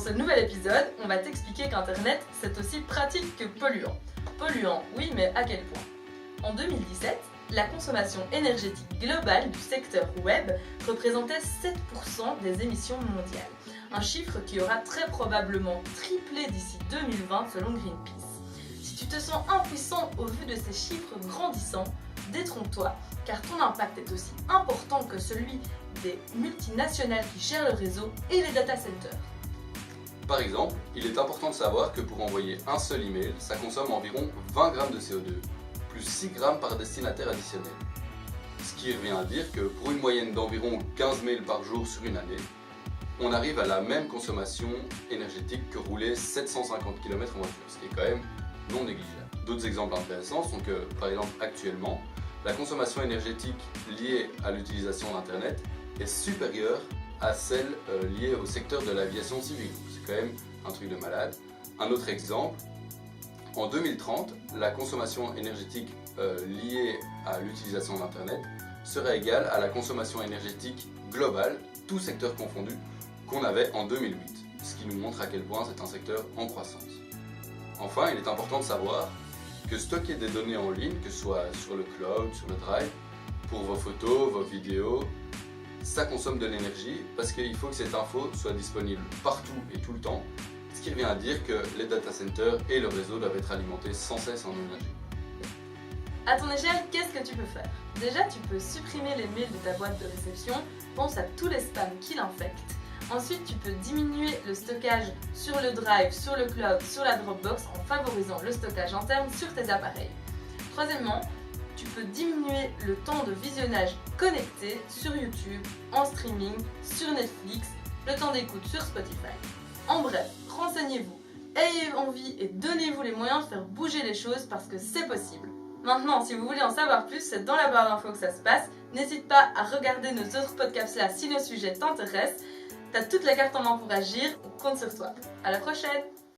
ce nouvel épisode, on va t'expliquer qu'Internet, c'est aussi pratique que polluant. Polluant, oui, mais à quel point? En 2017, la consommation énergétique globale du secteur web représentait 7% des émissions mondiales. Un chiffre qui aura très probablement triplé d'ici 2020 selon Greenpeace. Si tu te sens impuissant au vu de ces chiffres grandissants, détrompe-toi, car ton impact est aussi important que celui des multinationales qui gèrent le réseau et les data centers. Par exemple, il est important de savoir que pour envoyer un seul email, ça consomme environ 20 grammes de CO2, plus 6 grammes par destinataire additionnel. Ce qui revient à dire que pour une moyenne d'environ 15 mails par jour sur une année, on arrive à la même consommation énergétique que rouler 750 km en voiture, ce qui est quand même non négligeable. D'autres exemples intéressants sont que, par exemple, actuellement, la consommation énergétique liée à l'utilisation d'Internet est supérieure à celle liée au secteur de l'aviation civile. C'est quand même un truc de malade. Un autre exemple, en 2030, la consommation énergétique liée à l'utilisation d'Internet serait égale à la consommation énergétique globale, tout secteur confondu, qu'on avait en 2008, ce qui nous montre à quel point c'est un secteur en croissance. Enfin, il est important de savoir que stocker des données en ligne, que ce soit sur le cloud, sur le drive, pour vos photos, vos vidéos, ça consomme de l'énergie parce qu'il faut que cette info soit disponible partout et tout le temps, ce qui revient à dire que les data centers et le réseau doivent être alimentés sans cesse en énergie. À ton échelle, qu'est-ce que tu peux faire? Déjà, tu peux supprimer les mails de ta boîte de réception, pense à tous les spams qui l'infectent. Ensuite, tu peux diminuer le stockage sur le drive, sur le cloud, sur la Dropbox en favorisant le stockage interne sur tes appareils. Troisièmement, tu peux diminuer le temps de visionnage connecté sur YouTube, en streaming, sur Netflix, le temps d'écoute sur Spotify. En bref, renseignez-vous, ayez envie et donnez-vous les moyens de faire bouger les choses parce que c'est possible. Maintenant, si vous voulez en savoir plus, c'est dans la barre d'infos que ça se passe. N'hésite pas à regarder nos autres podcasts là si nos sujets t'intéressent. T'as toutes les cartes en main pour agir, on compte sur toi. À la prochaine!